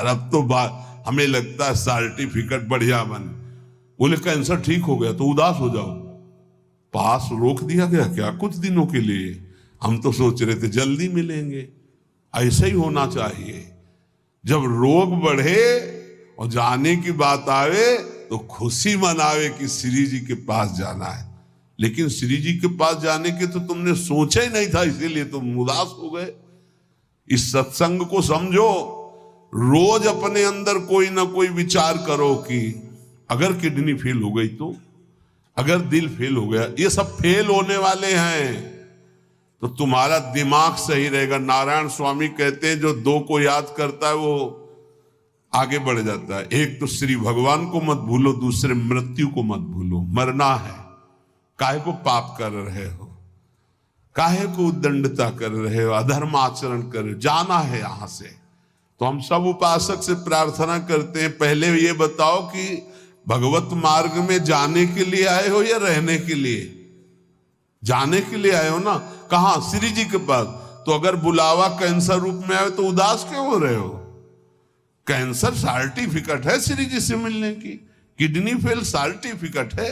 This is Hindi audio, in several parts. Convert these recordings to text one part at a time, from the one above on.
यार अब तो हमें लगता है सर्टिफिकेट बढ़िया बने। बोले कैंसर ठीक हो गया तो उदास हो जाओ, पास रोक दिया गया क्या कुछ दिनों के लिए? हम तो सोच रहे थे जल्दी मिलेंगे। ऐसा ही होना चाहिए, जब रोग बढ़े और जाने की बात आवे तो खुशी मनावे कि श्री जी के पास जाना है। लेकिन श्री जी के पास जाने के तो तुमने सोचा ही नहीं था, इसीलिए तुम उदास हो गए। इस सत्संग को समझो, रोज अपने अंदर कोई ना कोई विचार करो कि अगर किडनी फेल हो गई तो, अगर दिल फेल हो गया, ये सब फेल होने वाले हैं तो तुम्हारा दिमाग सही रहेगा। नारायण स्वामी कहते हैं जो दो को याद करता है वो आगे बढ़ जाता है। एक तो श्री भगवान को मत भूलो, दूसरे मृत्यु को मत भूलो। मरना है, काहे को पाप कर रहे हो, काहे को उद्दंडता कर रहे हो, अधर्म आचरण कर रहे हो, जाना है यहां से। तो हम सब उपासक से प्रार्थना करते हैं, पहले ये बताओ कि भगवत मार्ग में जाने के लिए आए हो या रहने के लिए? जाने के लिए आए हो ना। कहां? श्री जी के पास। तो अगर बुलावा कैंसर रूप में आए तो उदास क्यों हो रहे हो? कैंसर सर्टिफिकेट है श्री जी से मिलने की, किडनी फेल सर्टिफिकेट है।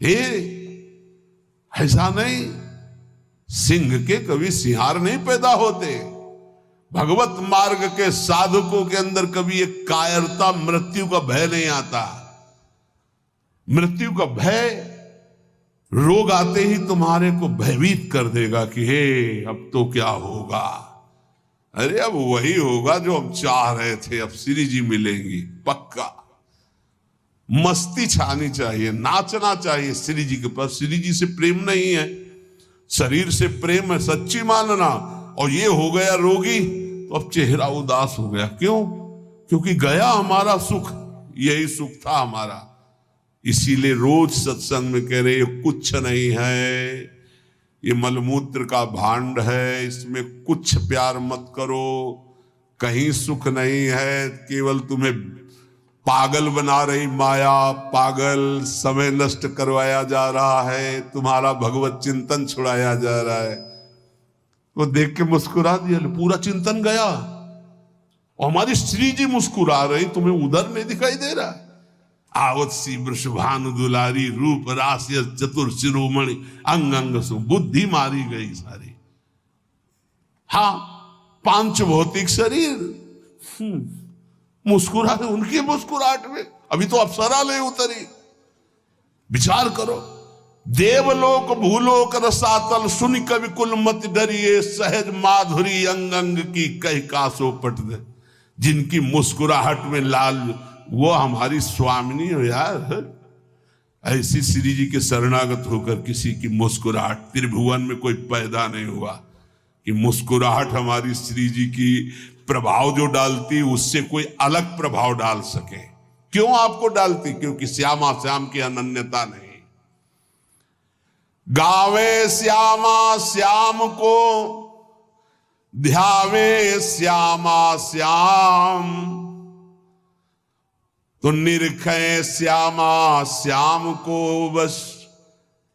हे ऐसा नहीं, सिंह के कभी सिंहार नहीं पैदा होते। भगवत मार्ग के साधकों के अंदर कभी एक कायरता, मृत्यु का भय नहीं आता। मृत्यु का भय रोग आते ही तुम्हारे को भयभीत कर देगा कि हे अब तो क्या होगा। अरे अब वही होगा जो हम चाह रहे थे, अब श्री जी मिलेंगी पक्का। मस्ती छानी चाहिए, नाचना चाहिए श्री जी के पास। श्री जी से प्रेम नहीं है, शरीर से प्रेम है, सच्ची मानना। और ये हो गया रोगी तो अब चेहरा उदास हो गया। क्यों? क्योंकि गया हमारा सुख, यही सुख था हमारा। इसीलिए रोज सत्संग में कह रहे ये कुछ नहीं है, ये मलमूत्र का भांड है, इसमें कुछ प्यार मत करो, कहीं सुख नहीं है, केवल तुम्हें पागल बना रही माया, पागल समय नष्ट करवाया जा रहा है, तुम्हारा भगवत चिंतन छुड़ाया जा रहा है। वो देख के मुस्कुरा दिया, पूरा चिंतन गया। और हमारी श्री जी मुस्कुरा रही, तुम्हें उधर नहीं दिखाई दे रहा। आवत सी वृषभानु दुलारी, रूप रास्य चतुर शिरोमणि, अंग अंग सु बुद्धि मारी गई सारी। हाँ, पांच भौतिक शरीर मुस्कुरा रहे, उनकी मुस्कुराहट में अभी तो अप्सरा ले उतरी। विचार करो, देवलोक भूलोक रसातल, सुन कवि कुल मत डरिए, सहज माधुरी अंग अंग की कह कासो पट दे। जिनकी मुस्कुराहट में लाल, वो हमारी स्वामिनी हो यार। ऐसी श्री जी के शरणागत होकर किसी की मुस्कुराहट, त्रिभुवन में कोई पैदा नहीं हुआ कि मुस्कुराहट हमारी श्री जी की प्रभाव जो डालती उससे कोई अलग प्रभाव डाल सके। क्यों आपको डालती? क्योंकि श्यामा श्याम की अनन्यता नहीं। गावे श्यामा श्याम को, ध्यावे श्यामा श्याम, तो निरखे श्यामा श्याम को, बस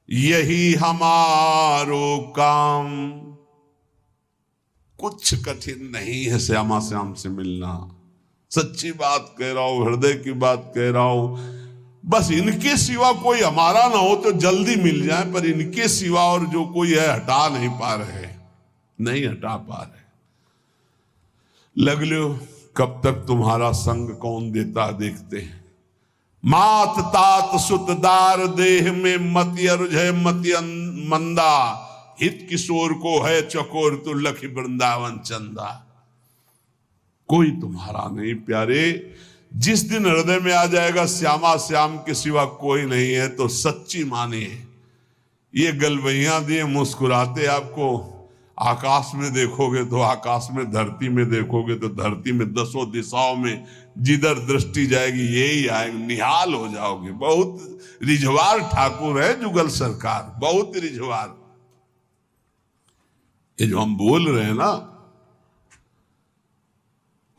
यही हमारो काम। कुछ कठिन नहीं है श्यामा श्याम से मिलना। सच्ची बात कह रहा हूं, हृदय की बात कह रहा हूं। बस इनके सिवा कोई हमारा ना हो तो जल्दी मिल जाए, पर इनके सिवा और जो कोई है हटा नहीं पा रहे, नहीं हटा पा रहे। लग लो कब तक तुम्हारा संग कौन देता देखते हैं। मात तात सुतदार देह में मति अरुझे मति मंदा, हित किशोर को है चकोर तो लखी वृंदावन चंदा। कोई तुम्हारा नहीं प्यारे। जिस दिन हृदय में आ जाएगा श्यामा श्याम के सिवा कोई नहीं है, तो सच्ची मानिए ये गलवैया दिए मुस्कुराते आपको आकाश में देखोगे तो आकाश में, धरती में देखोगे तो धरती में, दसों दिशाओं में जिधर दृष्टि जाएगी यही आएगा, निहाल हो जाओगे। बहुत रिझवार ठाकुर है जुगल सरकार, बहुत रिझवार। ये जो हम बोल रहे हैं ना,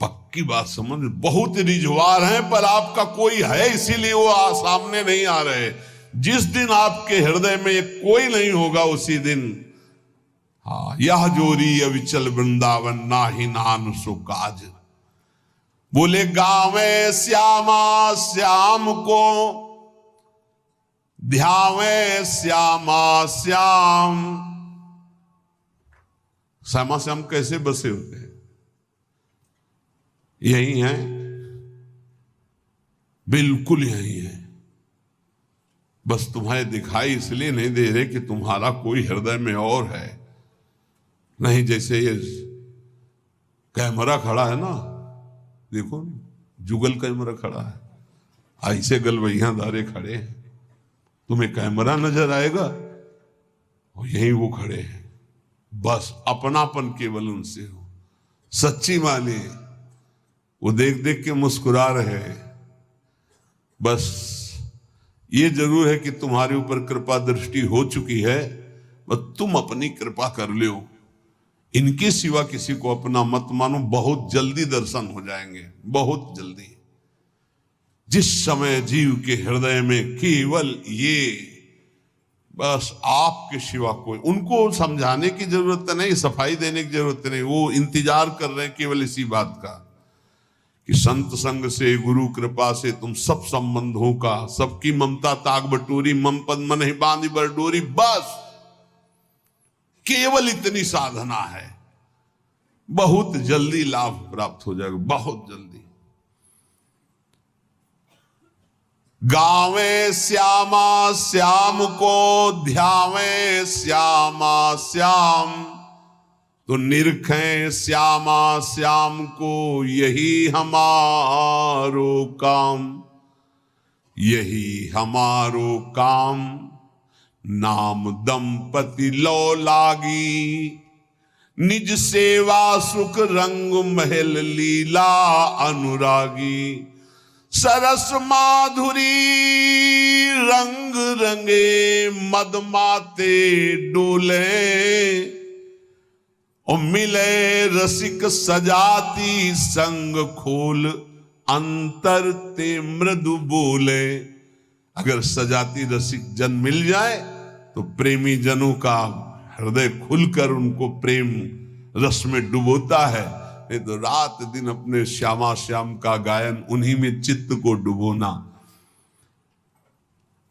पक्की बात समझ, बहुत रिझवार हैं, पर आपका कोई है इसीलिए वो सामने नहीं आ रहे। जिस दिन आपके हृदय में कोई नहीं होगा उसी दिन, हाँ, यह जोरी अविचल वृंदावन ना ही नान सो काज। बोले गावे श्यामा श्याम को, ध्यावे श्यामा श्याम। श्यामा श्याम कैसे बसे होते हैं? यही है, बिल्कुल यही है। बस तुम्हारे दिखाई इसलिए नहीं दे रहे कि तुम्हारा कोई हृदय में और है। नहीं, जैसे ये कैमरा खड़ा है ना, देखो जुगल कैमरा खड़ा है, ऐसे गलवैया दारे खड़े हैं, तुम्हें कैमरा नजर आएगा और यही वो खड़े हैं। बस अपनापन केवल उनसे हो, सच्ची माने वो देख देख के मुस्कुरा रहे हैं। बस ये जरूर है कि तुम्हारे ऊपर कृपा दृष्टि हो चुकी है, बस तुम अपनी कृपा कर लो। इनके सिवा किसी को अपना मत मानो, बहुत जल्दी दर्शन हो जाएंगे, बहुत जल्दी। जिस समय जीव के हृदय में केवल ये, बस आपके सिवा कोई, उनको समझाने की जरूरत नहीं, सफाई देने की जरूरत नहीं, वो इंतजार कर रहे हैं केवल इसी बात का कि संत संग से, गुरु कृपा से तुम सब संबंधों का, सबकी ममता ताक बटोरी, मम पद मन ही बांधी बरडोरी। बस केवल इतनी साधना है, बहुत जल्दी लाभ प्राप्त हो जाएगा, बहुत जल्दी। गावे श्यामा श्याम को, ध्यावे श्यामा श्याम। तो निरखें श्यामा श्याम को, यही हमारो काम, यही हमारो काम। नाम दंपति लो लागी, निज सेवा सुख रंग महल लीला अनुरागी। सरस माधुरी रंग रंगे, मद माते डोले। और मिले रसिक सजाती, संग खोल अंतर ते मृदु बोले। अगर सजाती रसिक जन मिल जाए तो प्रेमी जनों का हृदय खुलकर उनको प्रेम रस में डुबोता है। नहीं तो रात दिन अपने श्यामा श्याम का गायन, उन्हीं में चित्त को डुबोना।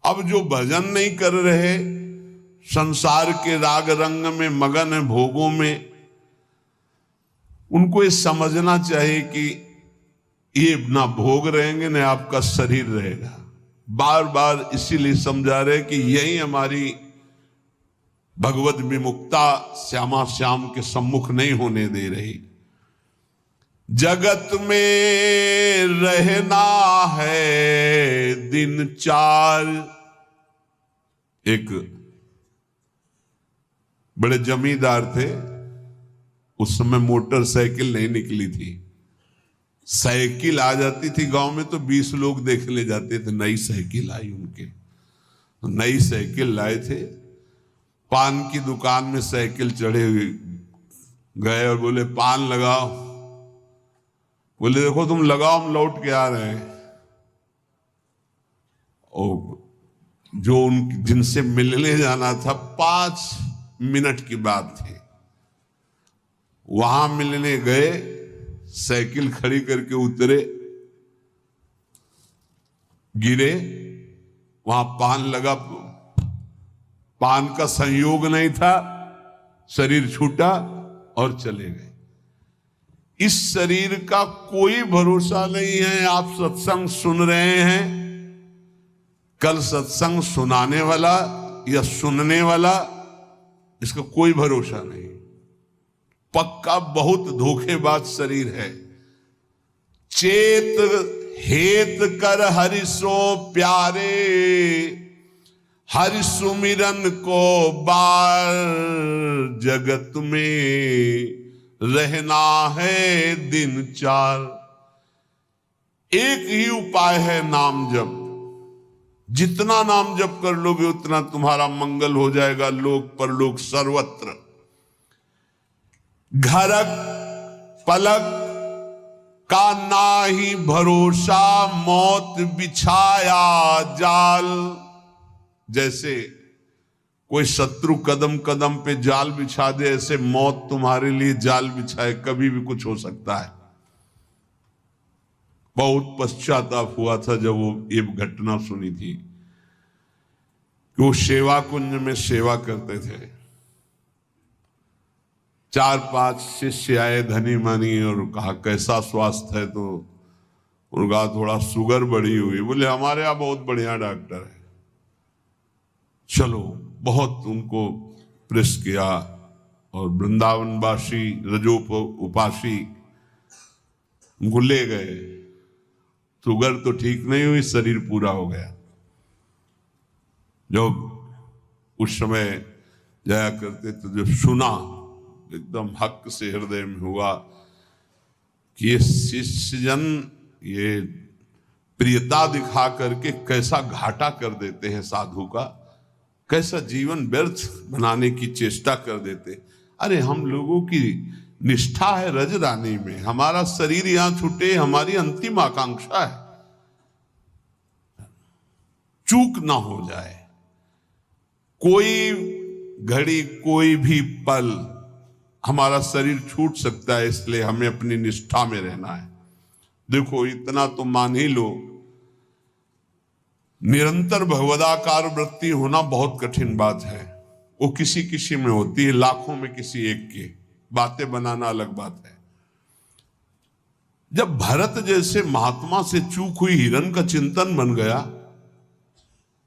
अब जो भजन नहीं कर रहे, संसार के राग रंग में मगन है, भोगों में, उनको ये समझना चाहिए कि ये ना भोग रहेंगे ना आपका शरीर रहेगा। बार बार इसीलिए समझा रहे कि यही हमारी भगवत विमुक्ता श्यामा श्याम के सम्मुख नहीं होने दे रही। जगत में रहना है दिन चार। एक बड़े जमींदार थे, उस समय मोटरसाइकिल नहीं निकली थी। साइकिल आ जाती थी गांव में तो 20 लोग देखने जाते थे। नई साइकिल आई उनके, तो नई साइकिल लाए थे। पान की दुकान में साइकिल चढ़े हुए गए और बोले पान लगाओ। बोले देखो तुम लगाओ, हम लौट के आ रहे हैं। और जो उन जिनसे मिलने जाना था 5 मिनट की बात थी, वहां मिलने गए, साइकिल खड़ी करके उतरे, गिरे, वहां पान लगा, पान का संयोग नहीं था, शरीर छूटा और चले गए। इस शरीर का कोई भरोसा नहीं है। आप सत्संग सुन रहे हैं, कल सत्संग सुनाने वाला या सुनने वाला, इसका कोई भरोसा नहीं। पक्का बहुत धोखेबाज शरीर है। चेत हेत कर हरि सो प्यारे, हरि सुमिरन को बार। जगत में रहना है दिन चार। एक ही उपाय है, नाम जप। जितना नाम जप कर लोगे उतना तुम्हारा मंगल हो जाएगा, लोक परलोक सर्वत्र। घरक पलक का नाही भरोसा, मौत बिछाया जाल। जैसे कोई शत्रु कदम कदम पे जाल बिछा दे, ऐसे मौत तुम्हारे लिए जाल बिछाए, कभी भी कुछ हो सकता है। बहुत पश्चाताप हुआ था जब वो ये घटना सुनी थी कि वो सेवा कुंज में सेवा करते थे। 4-5 शिष्य आए धनी मनी और कहा कैसा स्वास्थ्य है, तो उनका थोड़ा शुगर बढ़ी हुई। बोले हमारे यहाँ बहुत बढ़िया डॉक्टर है, चलो। बहुत उनको प्रेस किया और वृंदावनवासी रजोप उपासी उनको ले गए। शुगर तो ठीक नहीं हुई, शरीर पूरा हो गया। जब उस समय जाया करते तो जब सुना एकदम हक से हृदय में हुआ कि ये शिष्यजन ये प्रियता दिखा करके कैसा घाटा कर देते हैं साधु का, कैसा जीवन व्यर्थ बनाने की चेष्टा कर देते। अरे हम लोगों की निष्ठा है रज रानी में, हमारा शरीर यहां छूटे हमारी अंतिम आकांक्षा है, चूक ना हो जाए। कोई घड़ी कोई भी पल हमारा शरीर छूट सकता है, इसलिए हमें अपनी निष्ठा में रहना है। देखो इतना तो मान ही लो, निरंतर भगवदाकार वृत्ति होना बहुत कठिन बात है। वो किसी किसी में होती है, लाखों में किसी एक की। बातें बनाना अलग बात है। जब भरत जैसे महात्मा से चूक हुई हिरण का चिंतन बन गया,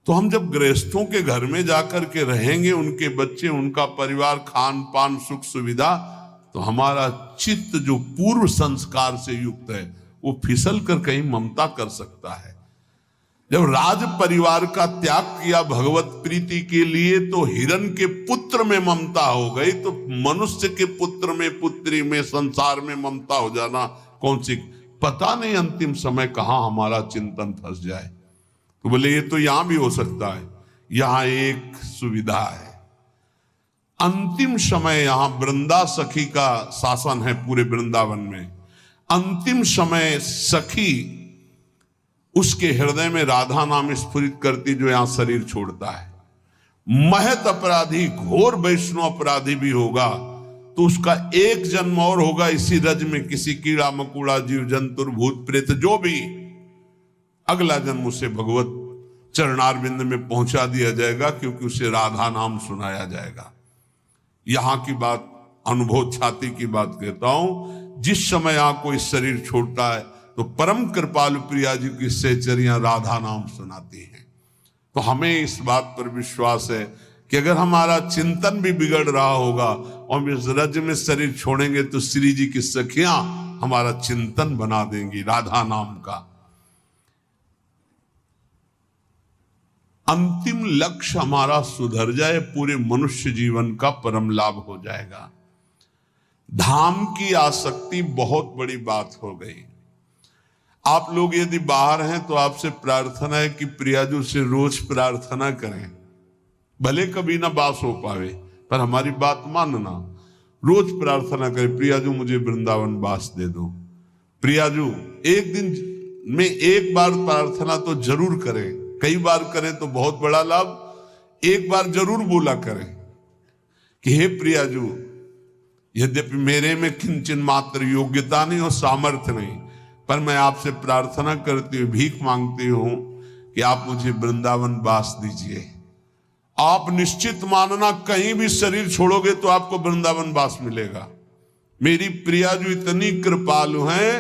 तो हम जब गृहस्थों के घर में जाकर के रहेंगे, उनके बच्चे उनका परिवार, खान पान सुख सुविधा, तो हमारा चित्त जो पूर्व संस्कार से युक्त है वो फिसल कर कहीं ममता कर सकता है। जब राज परिवार का त्याग किया भगवत प्रीति के लिए, तो हिरण के पुत्र में ममता हो गई, तो मनुष्य के पुत्र में पुत्री में संसार में ममता हो जाना कौन सी, पता नहीं अंतिम समय कहां हमारा चिंतन फंस जाए। तो बोले ये तो यहां भी हो सकता है। यहां एक सुविधा है, अंतिम समय यहां वृंदा सखी का शासन है पूरे वृंदावन में। अंतिम समय सखी उसके हृदय में राधा नाम स्फुरित करती जो यहां शरीर छोड़ता है। महत अपराधी घोर वैष्णव अपराधी भी होगा तो उसका एक जन्म और होगा इसी रज में, किसी कीड़ा मकोड़ा जीव जंतुर भूत प्रेत जो भी, अगला जन्म उसे भगवत चरणारविंद में पहुंचा दिया जाएगा, क्योंकि उसे राधा नाम सुनाया जाएगा। यहां की बात अनुभव छाती की बात कहता हूं। जिस समय यहां कोई शरीर छोड़ता है तो परम कृपालु प्रिया जी की सहचरियां राधा नाम सुनाती हैं। तो हमें इस बात पर विश्वास है कि अगर हमारा चिंतन भी बिगड़ रहा होगा और हम इस रज में शरीर छोड़ेंगे तो श्री जी की सखियां हमारा चिंतन बना देंगी राधा नाम का। अंतिम लक्ष्य हमारा सुधर जाए, पूरे मनुष्य जीवन का परम लाभ हो जाएगा। धाम की आसक्ति बहुत बड़ी बात हो गई। आप लोग यदि बाहर हैं तो आपसे प्रार्थना है कि प्रियाजू से रोज प्रार्थना करें, भले कभी ना बास हो पावे पर हमारी बात मानना। रोज प्रार्थना करें, प्रियाजू मुझे वृंदावन बास दे दो। प्रियाजू एक दिन में एक बार प्रार्थना तो जरूर करें, कई बार करें तो बहुत बड़ा लाभ। एक बार जरूर बोला करें कि हे प्रियाजू, यद्यपि मेरे में किंचन मात्र योग्यता नहीं और सामर्थ्य नहीं, पर मैं आपसे प्रार्थना करती हूँ, भीख मांगती हूं कि आप मुझे वृंदावन बास दीजिए। आप निश्चित मानना कहीं भी शरीर छोड़ोगे तो आपको वृंदावन बास मिलेगा। मेरी प्रिया जो इतनी कृपालु है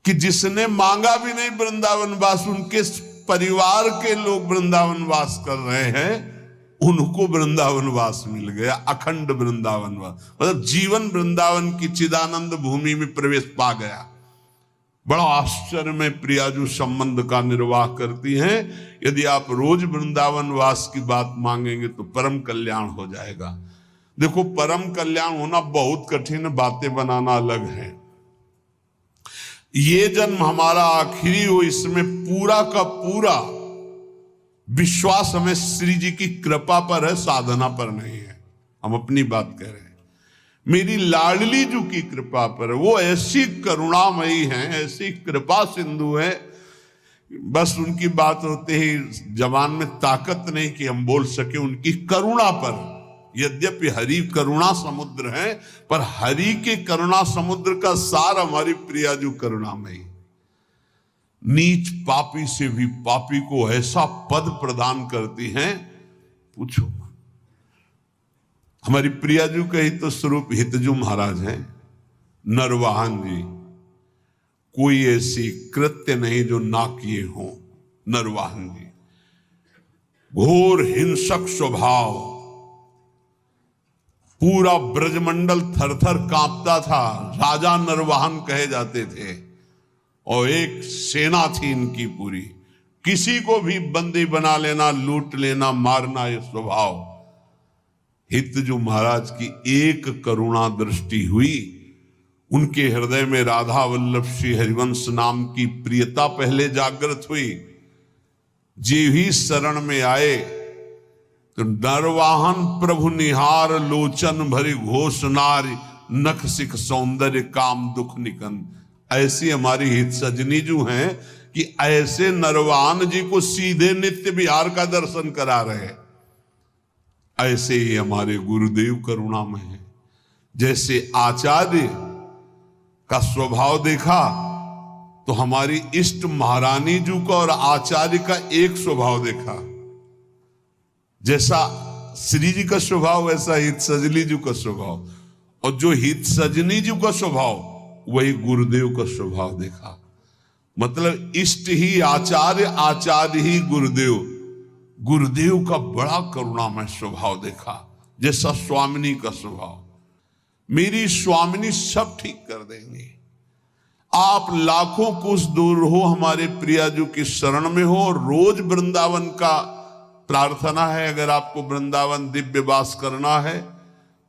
कि जिसने मांगा भी नहीं वृंदावन वास, उनके परिवार के लोग वृंदावन वास कर रहे हैं, उनको वृंदावन वास मिल गया। अखंड वृंदावन वास मतलब जीवन वृंदावन की चिदानंद भूमि में प्रवेश पा गया। बड़ा आश्चर्य में प्रियाजू संबंध का निर्वाह करती हैं। यदि आप रोज वृंदावन वास की बात मांगेंगे तो परम कल्याण हो जाएगा। देखो परम कल्याण होना बहुत कठिन है, बातें बनाना अलग है। ये जन्म हमारा आखिरी हो, इसमें पूरा का पूरा विश्वास हमें श्री जी की कृपा पर है, साधना पर नहीं है। हम अपनी बात कह रहे हैं, मेरी लाडली जी की कृपा पर। वो ऐसी करुणामयी हैं, ऐसी कृपा सिंधु है, बस उनकी बात होते ही जबान में ताकत नहीं कि हम बोल सके। उनकी करुणा पर यद्यपि हरि करुणा समुद्र है, पर हरि के करुणा समुद्र का सार हमारी प्रियाजू करुणा में ही। नीच पापी से भी पापी को ऐसा पद प्रदान करती हैं, पूछो। हमारी प्रियाजू का ही तो स्वरूप हितजू महाराज हैं, नरवाहन जी। कोई ऐसी कृत्य नहीं जो ना किए हों नरवाहन जी। घोर हिंसक स्वभाव, पूरा ब्रजमंडल थरथर कांपता था। राजा नरवाहन कहे जाते थे और एक सेना थी इनकी पूरी। किसी को भी बंदी बना लेना, लूट लेना, मारना, ये स्वभाव। हितजू महाराज की एक करुणा दृष्टि हुई, उनके हृदय में राधा वल्लभ श्री हरिवंश नाम की प्रियता पहले जागृत हुई। जे ही शरण में आए तो नरवाहन प्रभु निहार, लोचन भरी घोष नारी, नख सिख सौंदर्य काम दुख निकंद। ऐसी हमारी हित सजनी जो हैं कि ऐसे नरवाहन जी को सीधे नित्य बिहार का दर्शन करा रहे। ऐसे ही हमारे गुरुदेव करुणा में है। जैसे आचार्य का स्वभाव देखा तो हमारी इष्ट महारानी जी का और आचार्य का एक स्वभाव देखा। जैसा श्री जी का स्वभाव वैसा हित सजनी जी का स्वभाव, और जो हित सजनी जी का स्वभाव वही गुरुदेव का स्वभाव देखा। मतलब इष्ट ही आचार्य, आचार्य ही गुरुदेव। गुरुदेव का बड़ा करुणामय स्वभाव देखा, जैसा स्वामिनी का स्वभाव। मेरी स्वामिनी सब ठीक कर देंगी। आप लाखों कोस दूर हो, हमारे प्रियाजू की शरण में हो। रोज वृंदावन का प्रार्थना है, अगर आपको वृंदावन दिव्य वास करना है,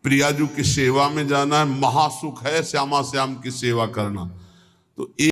प्रियाजू की सेवा में जाना है, महासुख है श्यामा श्याम की सेवा करना। तो